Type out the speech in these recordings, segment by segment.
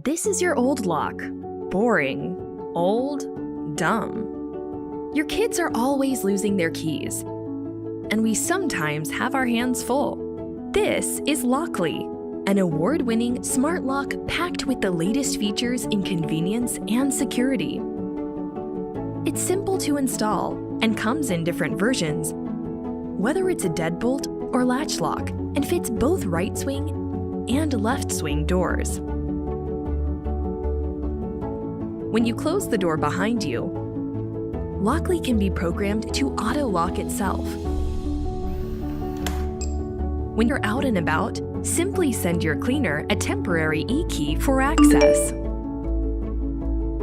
This is your old lock. Boring, old, dumb. Your kids are always losing their keys, and we sometimes have our hands full. This is Lockly, an award-winning smart lock packed with the latest features in convenience and security. It's simple to install and comes in different versions, whether it's a deadbolt or latch lock, and fits both right swing and left swing doors. When you close the door behind you, Lockly can be programmed to auto-lock itself. When you're out and about, simply send your cleaner a temporary e-key for access.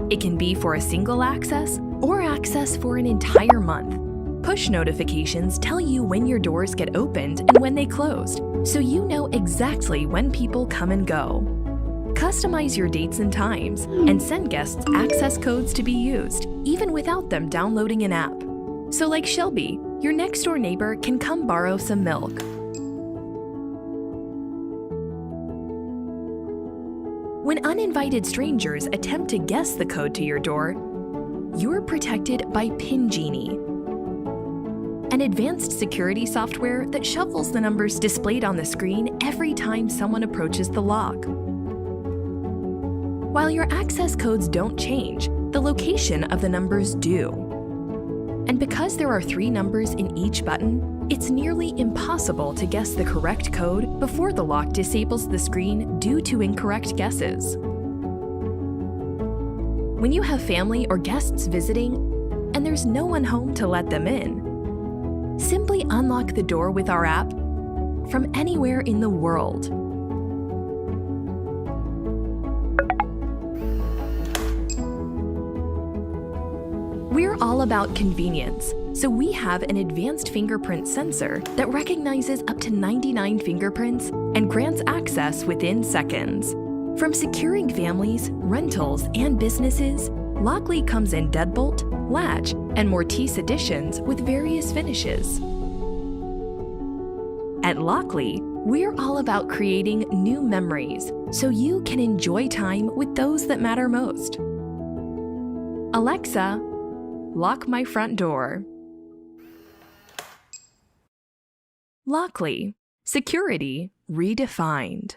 It can be for a single access or access for an entire month. Push notifications tell you when your doors get opened and when they closed, so you know exactly when people come and go. Customize your dates and times, and send guests access codes to be used, even without them downloading an app. So like Shelby, your next-door neighbor can come borrow some milk. When uninvited strangers attempt to guess the code to your door, you're protected by PIN Genie, an advanced security software that shuffles the numbers displayed on the screen every time someone approaches the lock. While your access codes don't change, the location of the numbers do. And because there are 3 numbers in each button, it's nearly impossible to guess the correct code before the lock disables the screen due to incorrect guesses. When you have family or guests visiting, and there's no one home to let them in, simply unlock the door with our app from anywhere in the world. We're all about convenience, so we have an advanced fingerprint sensor that recognizes up to 99 fingerprints and grants access within seconds. From securing families, rentals, and businesses, Lockly comes in deadbolt, latch, and mortise editions with various finishes. At Lockly, we're all about creating new memories so you can enjoy time with those that matter most. Alexa, lock my front door. Lockly, security redefined.